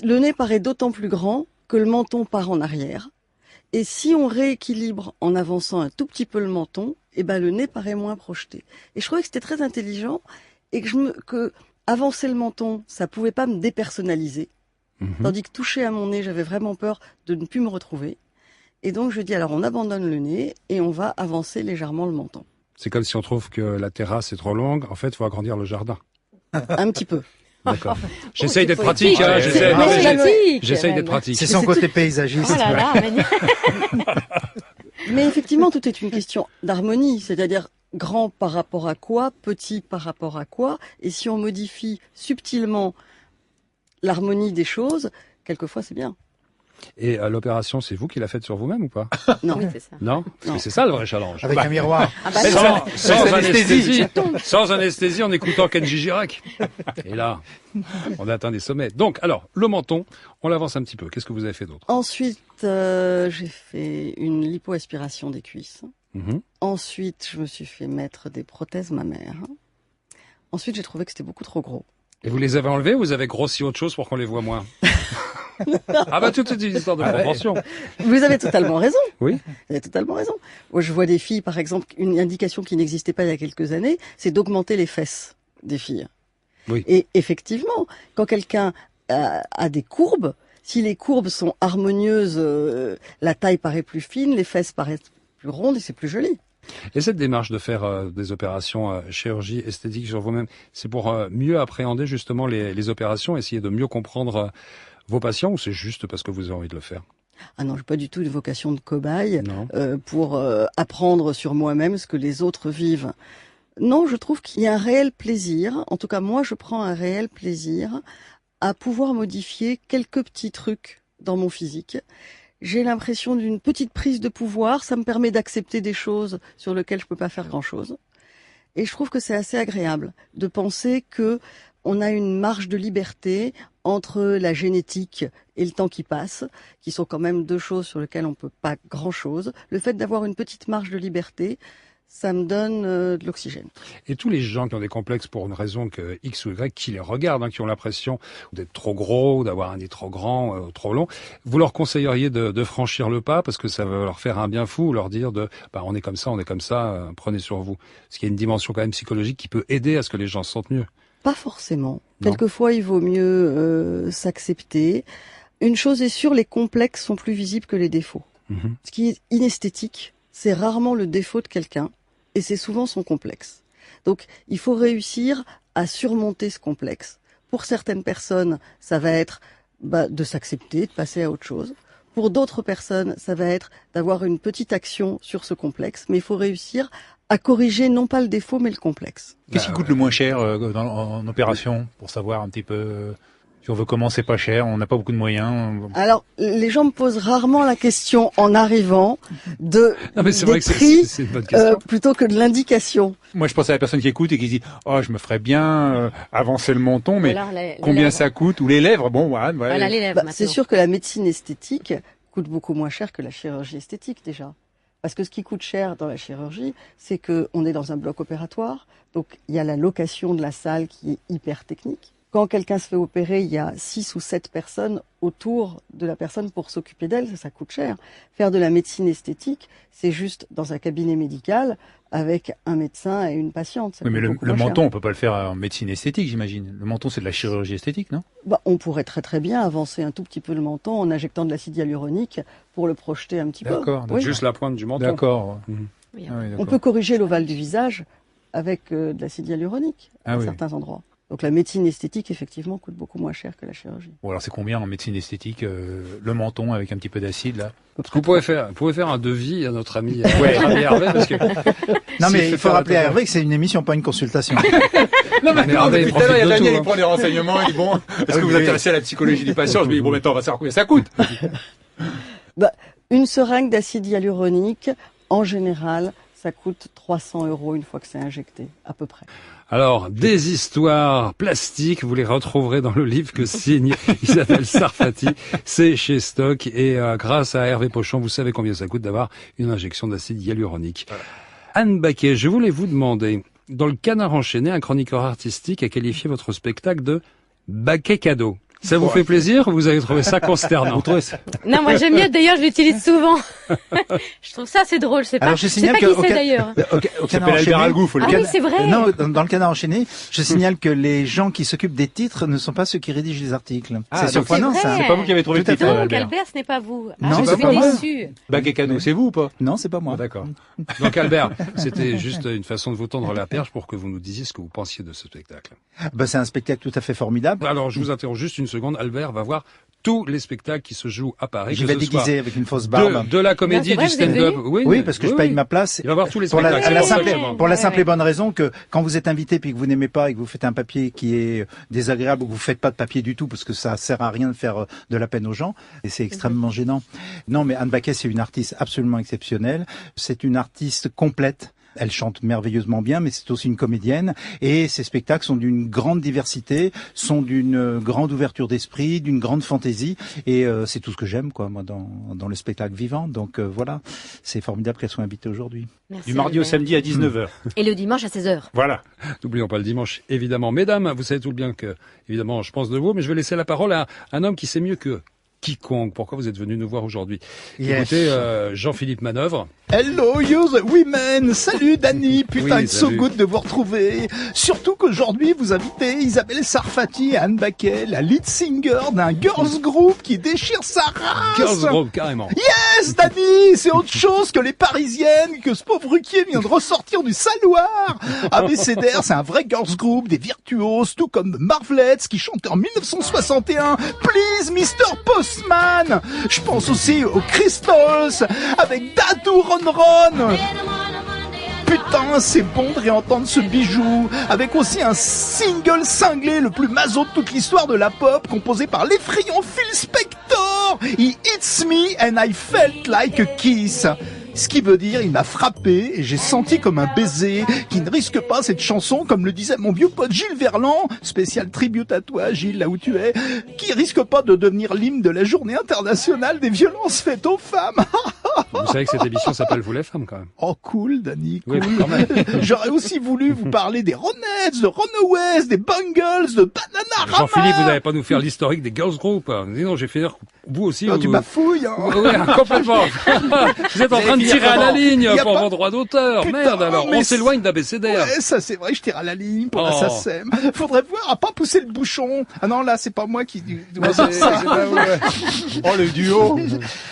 Le nez paraît d'autant plus grand que le menton part en arrière. Et si on rééquilibre en avançant un tout petit peu le menton, eh ben le nez paraît moins projeté. Et je trouvais que c'était très intelligent et que avancer le menton, ça pouvait pas me dépersonnaliser. Tandis que toucher à mon nez, j'avais vraiment peur de ne plus me retrouver. Et donc je dis alors on abandonne le nez et on va avancer légèrement le menton. C'est comme si on trouve que la terrasse est trop longue. En fait, il faut agrandir le jardin. Un petit peu. D'accord. J'essaye d'être poétique. pratique. Hein, C'est j'essaye d'être pratique. C'est son côté paysagiste. Oh là là, Mais effectivement, tout est une question d'harmonie, c'est-à-dire grand par rapport à quoi, petit par rapport à quoi, et si on modifie subtilement l'harmonie des choses, quelquefois c'est bien. Et l'opération, c'est vous qui l'a faite sur vous-même ou pas? Non. Oui, c'est ça. Non, parce que c'est ça le vrai challenge. Avec un miroir. Ah bah Sans anesthésie, sans anesthésie, en écoutant Kenji Girac. Et là, on atteint des sommets. Donc, alors, le menton, on l'avance un petit peu. Qu'est-ce que vous avez fait d'autre? Ensuite, j'ai fait une lipoaspiration des cuisses. Mhm. Ensuite, je me suis fait mettre des prothèses mammaires. Ensuite, j'ai trouvé que c'était beaucoup trop gros. Et vous les avez enlevés ou vous avez grossi autre chose pour qu'on les voit moins? Ah bah tout est une histoire de proportion. Vous avez totalement raison. Oui. Vous avez totalement raison. Moi, je vois des filles, par exemple, une indication qui n'existait pas il y a quelques années, c'est d'augmenter les fesses des filles. Oui. Et effectivement, quand quelqu'un a des courbes, si les courbes sont harmonieuses, la taille paraît plus fine, les fesses paraissent plus rondes et c'est plus joli. Et cette démarche de faire des opérations chirurgie esthétique sur vous-même, c'est pour mieux appréhender justement les opérations, essayer de mieux comprendre vos patients, ou c'est juste parce que vous avez envie de le faire? Ah non, j'ai pas du tout une vocation de cobaye Non. pour apprendre sur moi-même ce que les autres vivent. Non, je trouve qu'il y a un réel plaisir, en tout cas moi je prends un réel plaisir à pouvoir modifier quelques petits trucs dans mon physique. j'ai l'impression d'une petite prise de pouvoir. Ça me permet d'accepter des choses sur lesquelles je peux pas faire grand-chose. Et je trouve que c'est assez agréable de penser que on a une marge de liberté entre la génétique et le temps qui passe, qui sont quand même deux choses sur lesquelles on peut pas grand-chose. Le fait d'avoir une petite marge de liberté, ça me donne de l'oxygène. Et tous les gens qui ont des complexes pour une raison que X ou Y, qui les regardent, qui ont l'impression d'être trop gros, d'avoir un nez trop grand, trop long, vous leur conseilleriez de franchir le pas parce que ça va leur faire un bien fou, leur dire on est comme ça, prenez sur vous. Parce qu'il y a une dimension quand même psychologique qui peut aider à ce que les gens se sentent mieux. Pas forcément. Non. Quelquefois, il vaut mieux s'accepter. Une chose est sûre, les complexes sont plus visibles que les défauts. Ce qui est inesthétique, c'est rarement le défaut de quelqu'un, et c'est souvent son complexe. Donc, il faut réussir à surmonter ce complexe. Pour certaines personnes, ça va être de s'accepter, de passer à autre chose. Pour d'autres personnes, ça va être d'avoir une petite action sur ce complexe, mais il faut réussir à corriger non pas le défaut, mais le complexe. Qu'est-ce qui coûte le moins cher en opération, pour savoir un petit peu si on veut commencer pas cher, on n'a pas beaucoup de moyens. Alors, les gens me posent rarement la question en arrivant des prix plutôt que de l'indication. Moi, je pense à la personne qui écoute et qui dit « Oh, je me ferais bien avancer le menton, mais combien ça coûte ?» Ou les lèvres, Voilà, les lèvres, c'est sûr que la médecine esthétique coûte beaucoup moins cher que la chirurgie esthétique, déjà. Parce que ce qui coûte cher dans la chirurgie, c'est que on est dans un bloc opératoire, donc il y a la location de la salle qui est hyper technique. Quand quelqu'un se fait opérer, il y a 6 ou 7 personnes autour de la personne pour s'occuper d'elle, ça coûte cher. Faire de la médecine esthétique, c'est juste dans un cabinet médical avec un médecin et une patiente. Oui, mais le menton, on peut pas le faire en médecine esthétique, j'imagine. Le menton, c'est de la chirurgie esthétique, non? On pourrait très bien avancer un tout petit peu le menton en injectant de l'acide hyaluronique pour le projeter un petit peu. D'accord, juste la pointe du menton. D'accord. Oui, on peut corriger l'ovale du visage avec de l'acide hyaluronique à certains endroits. Donc la médecine esthétique, effectivement, coûte beaucoup moins cher que la chirurgie. Bon, alors c'est combien en médecine esthétique, le menton avec un petit peu d'acide, là? Vous pouvez faire un devis à notre ami Hervé, parce que... Non, mais il faut rappeler à Hervé que c'est une émission, pas une consultation. Non, mais Hervé, tout à l'heure, il y a Daniel, il prend des renseignements, il dit bon, est-ce que vous vous intéressez à la psychologie du patient? Je me dis bon, maintenant, on va savoir combien ça coûte. Une seringue d'acide hyaluronique, en général, ça coûte 300 € une fois que c'est injecté, à peu près. Alors, des histoires plastiques, vous les retrouverez dans le livre que signe Isabelle Sarfati. C'est chez Stock et grâce à Hervé Pochon, vous savez combien ça coûte d'avoir une injection d'acide hyaluronique. Anne Baquet, je voulais vous demander, dans le Canard enchaîné, un chroniqueur artistique a qualifié votre spectacle de Baquet cadeau. Ça vous fait plaisir ou vous avez trouvé ça consternant? Non, moi j'aime bien, d'ailleurs je l'utilise souvent. Je trouve ça assez drôle, je sais pas qui c'est d'ailleurs. Au Canard enchaîné, oui, c'est vrai. Non, dans le Canard enchaîné, je signale que les gens qui s'occupent des titres ne sont pas ceux qui rédigent les articles. C'est surprenant, ça. C'est pas vous qui avez trouvé le titre, Albert, ce n'est pas vous. Non, c'est pas moi. Baguet cadeau, c'est vous ou pas? Non, c'est pas moi. D'accord. Donc Albert, c'était juste une façon de vous tendre la perche pour que vous nous disiez ce que vous pensiez de ce spectacle. C'est un spectacle tout à fait formidable. Alors, je vous interromps juste une seconde. Albert va voir tous les spectacles qui se jouent à Paris. J'y vais déguisé avec une fausse barbe. De la comédie, du stand-up. Oui, parce que je paye ma place. Il va voir tous les spectacles. Pour la simple et bonne raison que quand vous êtes invité puis que vous n'aimez pas et que vous faites un papier qui est désagréable ou que vous faites pas de papier du tout parce que ça sert à rien de faire de la peine aux gens et c'est extrêmement gênant. Non, mais Anne Baquet, c'est une artiste absolument exceptionnelle. C'est une artiste complète. Elle chante merveilleusement bien, mais c'est aussi une comédienne. Et ses spectacles sont d'une grande diversité, sont d'une grande ouverture d'esprit, d'une grande fantaisie. Et c'est tout ce que j'aime, moi, dans le spectacle vivant. Donc voilà, c'est formidable qu'elle soit invitée aujourd'hui. Merci, du mardi au samedi à 19h. Et le dimanche à 16h. Voilà. N'oublions pas le dimanche, évidemment. Mesdames, vous savez tout bien que, évidemment, je pense de vous, mais je vais laisser la parole à un homme qui sait mieux que quiconque. Pourquoi vous êtes venu nous voir aujourd'hui? Écoutez, Jean-Philippe Manœuvre. Hello, you the women! Salut, Dany! Putain, it's so good de vous retrouver. Surtout qu'aujourd'hui, vous invitez Isabelle Sarfati et Anne Baquet, la lead singer d'un girls group qui déchire sa race! Girls group, carrément. Yes, Dany! C'est autre chose que les Parisiennes, que ce pauvre Ruquier vient de ressortir du saloir! ABCDR, c'est un vrai girls group, des virtuoses, tout comme The Marvelettes, qui chantaient en 1961. Please, Mr. Postman! Je pense aussi aux Crystals, avec Dadou Ron. Putain, c'est bon de réentendre ce bijou, avec aussi un single cinglé le plus maso de toute l'histoire de la pop, composé par l'effrayant Phil Spector. He hits me and I felt like a kiss. Ce qui veut dire, il m'a frappé et j'ai senti comme un baiser qui ne risque pas cette chanson, comme le disait mon vieux pote Gilles Verland, spécial tribute à toi, Gilles, là où tu es, qui risque pas de devenir l'hymne de la journée internationale des violences faites aux femmes. Vous savez que cette émission s'appelle Vous les femmes, quand même. Oh, cool, Danny, cool. Oui, quand même. J'aurais aussi voulu vous parler des Ronettes, de Runaways, des Bungles, de Bananarama. Jean-Philippe, vous n'allez pas nous faire l'historique des girls group. Sinon, j'ai fait vous aussi. Oh, tu bafouilles, hein. Oui, complètement. Vous êtes en train de tirer à la ligne pour vos droits d'auteur. Putain, Merde, alors. On s'éloigne d'ABCDR. Ouais, ça c'est vrai, je tire à la ligne pour la SACEM. Faudrait voir à pas pousser le bouchon. Ah non, là, c'est pas moi qui dois dire ça. Oh, le duo.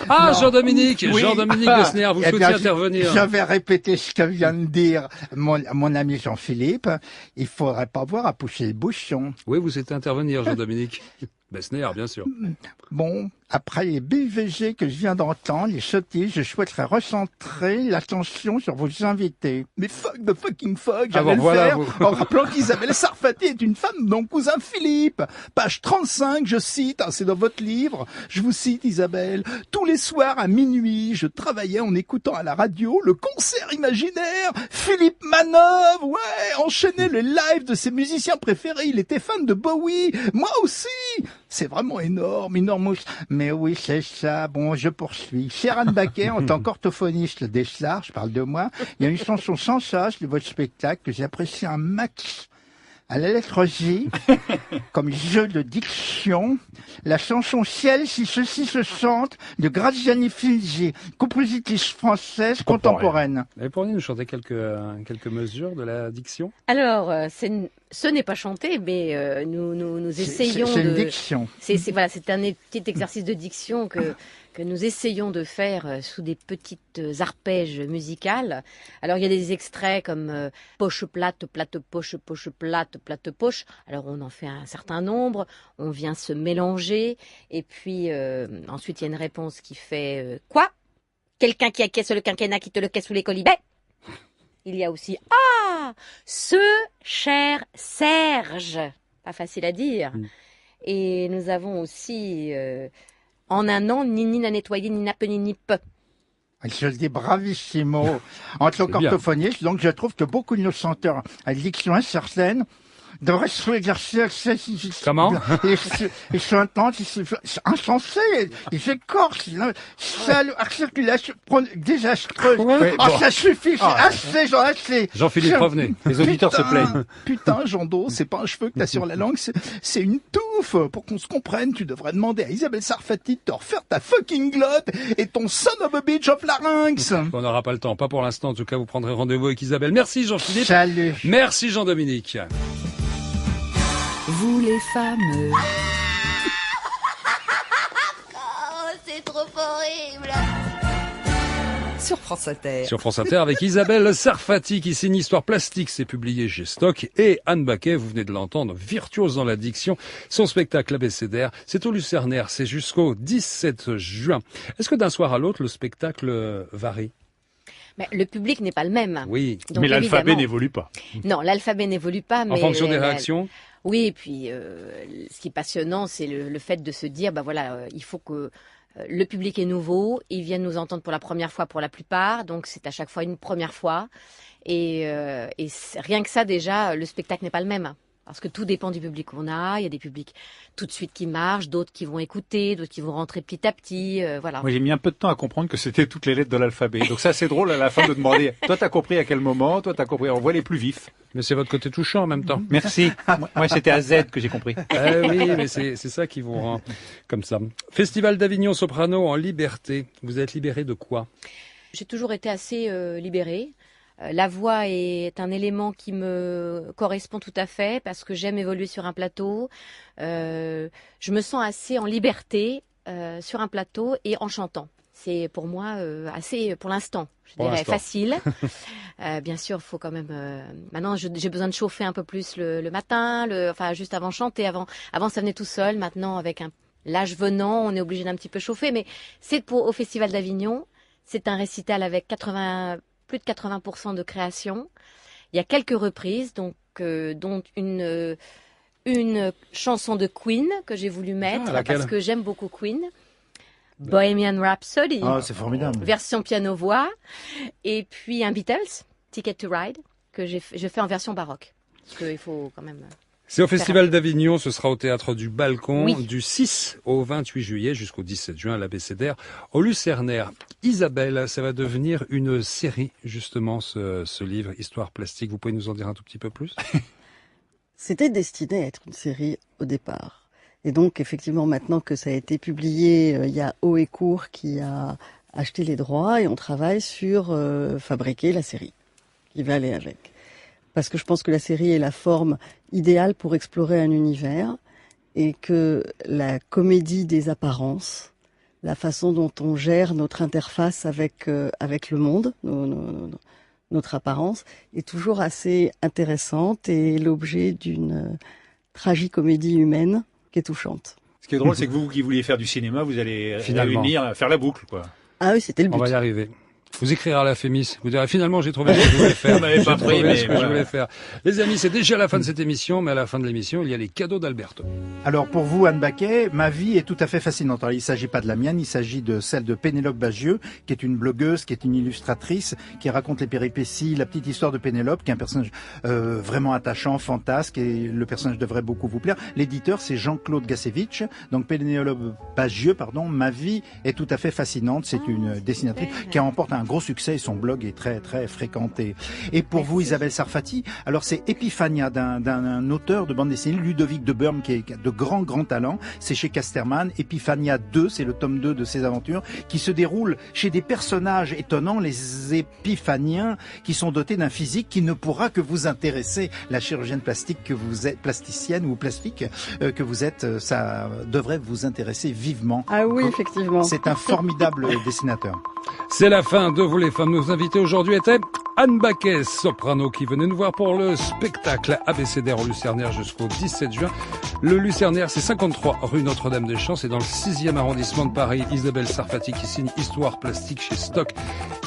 Ah, Non. Jean-Dominique. Oui. Jean-Dominique Besnéard, vous Eh souhaitiez bien, intervenir. Je vais répéter ce que vient de dire mon ami Jean-Philippe. Il faudrait pas voir à pousser le bouchon. Oui, vous souhaitez intervenir, Jean-Dominique. Besnéard, bien sûr. Bon, après les BVG que je viens d'entendre, les sottises, je souhaiterais recentrer l'attention sur vos invités. Mais fuck the fucking fuck, Ah j'allais bon, le voilà, faire vous. en rappelant qu'Isabelle Sarfati est une femme de mon cousin Philippe. Page 35, je cite, hein, c'est dans votre livre, je vous cite Isabelle, tous les soirs à minuit, je travaillais en écoutant à la radio le concert imaginaire, Philippe Manœuvre, ouais, enchaînait le live de ses musiciens préférés, il était fan de Bowie, moi aussi. C'est vraiment énorme, énorme. Mais oui, c'est ça. Bon, je poursuis. Cher Anne Baquet, en tant qu'orthophoniste d'Esslar, je parle de moi, il y a une chanson sans sas de votre spectacle que j'apprécie un max. À la lettre J, comme jeu de diction, la chanson Ciel si ceux-ci se sentent de Graziani Filgi, compositrice française contemporaine. Vous pourriez nous chanter quelques mesures de la diction? Alors, ce n'est pas chanté, mais nous essayons C'est une de... diction. Voilà, c'est un petit exercice de diction que nous essayons de faire sous des petites arpèges musicales. Alors, il y a des extraits comme poche plate, plate poche, poche plate, plate poche. Alors, on en fait un certain nombre, on vient se mélanger, et puis ensuite, il y a une réponse qui fait quoi? Quelqu'un qui acquiesce le quinquennat qui te le caisse sous les colibets? Il y a aussi ce cher Serge, pas facile à dire. Et nous avons aussi en un an, Nini n'a nettoyé, ni n'a ni ni peu. Je le dis bravissimo. En tant qu'orthophoniste, donc je trouve que beaucoup de nos chanteurs à diction incertaine devraient se exercer. Comment? Ils sont intenses, ils sont insensés, ils écorchent, circulation désastreuse. Ouais, bon. Ça suffit, assez, j'en ai assez. Jean-Philippe, revenez. Les auditeurs se plaignent. Putain, Jando, c'est pas un cheveu que t'as sur la langue, c'est une touffe. Pour qu'on se comprenne, tu devrais demander à Isabelle Sarfati de te refaire ta fucking glotte et ton son of a bitch of larynx. On n'aura pas le temps, pas pour l'instant. En tout cas, vous prendrez rendez-vous avec Isabelle. Merci Jean-Philippe. Salut. Merci Jean-Dominique. Vous les femmes. Oh, c'est trop horrible. Sur France Inter. Sur France Inter avec Isabelle Sarfati qui signe Histoire plastique, c'est publié chez Stock, et Anne Baquet, vous venez de l'entendre, virtuose dans la diction. Son spectacle abécédaire, c'est au Lucernaire, c'est jusqu'au 17 juin. Est-ce que d'un soir à l'autre, le spectacle varie? Mais le public n'est pas le même. Oui. Donc, Mais l'alphabet évidemment- n'évolue pas. Non, l'alphabet n'évolue pas. Mais En fonction des réactions? Oui, et puis ce qui est passionnant, c'est le fait de se dire, bah voilà, il faut que le public est nouveau, ils viennent nous entendre pour la première fois pour la plupart, donc c'est à chaque fois une première fois. Et rien que ça, déjà, le spectacle n'est pas le même. Parce que tout dépend du public qu'on a. Il y a des publics tout de suite qui marchent, d'autres qui vont écouter, d'autres qui vont rentrer petit à petit. Voilà. Moi, j'ai mis un peu de temps à comprendre que c'était toutes les lettres de l'alphabet. Donc ça, c'est drôle à la fin de demander, toi, t'as compris à quel moment? Toi, t'as compris? On voit les plus vifs. Mais c'est votre côté touchant en même temps. Merci. Moi, c'était à Z que j'ai compris. Oui, mais c'est ça qui vous rend comme ça. Festival d'Avignon Soprano en liberté. Vous êtes libéré de quoi? J'ai toujours été assez libérée. La voix est un élément qui me correspond tout à fait parce que j'aime évoluer sur un plateau. Je me sens assez en liberté sur un plateau et en chantant. C'est pour moi assez, pour l'instant, je dirais facile. Bien sûr, il faut quand même... maintenant, j'ai besoin de chauffer un peu plus le matin, enfin juste avant de chanter. Avant, ça venait tout seul. Maintenant, avec l'âge venant, on est obligé d'un petit peu chauffer. Mais c'est au Festival d'Avignon. C'est un récital avec plus de 80% de création. Il y a quelques reprises, donc dont une chanson de Queen que j'ai voulu mettre parce que j'aime beaucoup Queen. Bohemian Rhapsody. Ah, c'est formidable. Version piano-voix. Et puis un Beatles, Ticket to Ride, que je fais en version baroque. Parce qu'il faut quand même... C'est au Festival d'Avignon, ce sera au Théâtre du Balcon, Oui. du 6 au 28 juillet jusqu'au 17 juin à l'Abécédaire, au Lucernaire. Isabelle, ça va devenir une série, justement, ce livre, Histoire plastique. Vous pouvez nous en dire un tout petit peu plus? C'était destiné à être une série au départ. Et donc, effectivement, maintenant que ça a été publié, il y a Haut et Court qui a acheté les droits et on travaille sur fabriquer la série qui va aller avec. Parce que je pense que la série est la forme idéale pour explorer un univers et que la comédie des apparences, la façon dont on gère notre interface avec le monde, notre apparence, est toujours assez intéressante et l'objet d'une tragicomédie humaine qui est touchante. Ce qui est drôle, c'est que vous qui vouliez faire du cinéma, vous allez Finalement. réunir, faire la boucle, quoi. Ah oui, c'était le but. On va y arriver. Vous écrirez à la Fémis. Vous direz, finalement, j'ai trouvé ce que je voulais faire. Vous m'avez pas J'ai pris, trouvé mais ce que voilà. je voulais faire. Les amis, c'est déjà la fin de cette émission, mais à la fin de l'émission, il y a les cadeaux d'Alberto. Alors pour vous, Anne Baquet, ma vie est tout à fait fascinante. Alors il ne s'agit pas de la mienne, il s'agit de celle de Pénélope Bagieux, qui est une blogueuse, qui est une illustratrice, qui raconte les péripéties, la petite histoire de Pénélope, qui est un personnage vraiment attachant, fantasque, et le personnage devrait beaucoup vous plaire. L'éditeur, c'est Jean-Claude Gassevitch. Donc Pénélope Bagieux, ma vie est tout à fait fascinante. C'est une dessinatrice qui remporte un gros succès et son blog est très très fréquenté. Et pour vous, Isabelle Sarfati, alors c'est Epiphania d'un auteur de bande dessinée, Ludovic de Burme, qui a de grands talents. C'est chez Casterman. Epiphania 2, c'est le tome 2 de ses aventures, qui se déroule chez des personnages étonnants, les épiphaniens, qui sont dotés d'un physique qui ne pourra que vous intéresser. La chirurgienne plastique que vous êtes, plasticienne ou plastique que vous êtes, ça devrait vous intéresser vivement. Ah oui, effectivement. C'est un formidable dessinateur. C'est la fin de Vous les femmes. Nos invités aujourd'hui étaient Anne Baquet, soprano, qui venait nous voir pour le spectacle Abécédaire au Lucernaire jusqu'au 17 juin. Le Lucernaire, c'est 53 rue Notre-Dame-des-Champs, c'est dans le 6e arrondissement de Paris. Isabelle Sarfati qui signe Histoire plastique chez Stock.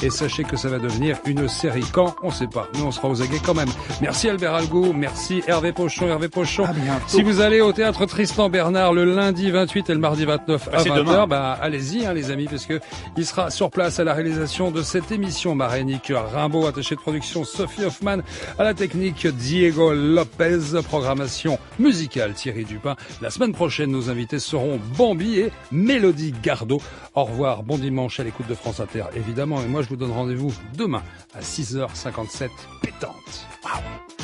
Et sachez que ça va devenir une série. Quand? On sait pas. Nous, on sera aux aguets quand même. Merci Albert Algo, merci Hervé Pochon. Si vous allez au théâtre Tristan Bernard le lundi 28 et le mardi 29 à 20h, allez-y, les amis, parce que il sera sur place à la réalisation de cette émission. Marénique Rimbaud, attaché de production Sophie Hoffman, à la technique Diego Lopez, programmation musicale Thierry Dupin. La semaine prochaine, nos invités seront Bambi et Mélodie Gardot. Au revoir, bon dimanche à l'écoute de France Inter, évidemment. Et moi, je vous donne rendez-vous demain à 6h57 pétante. Waouh.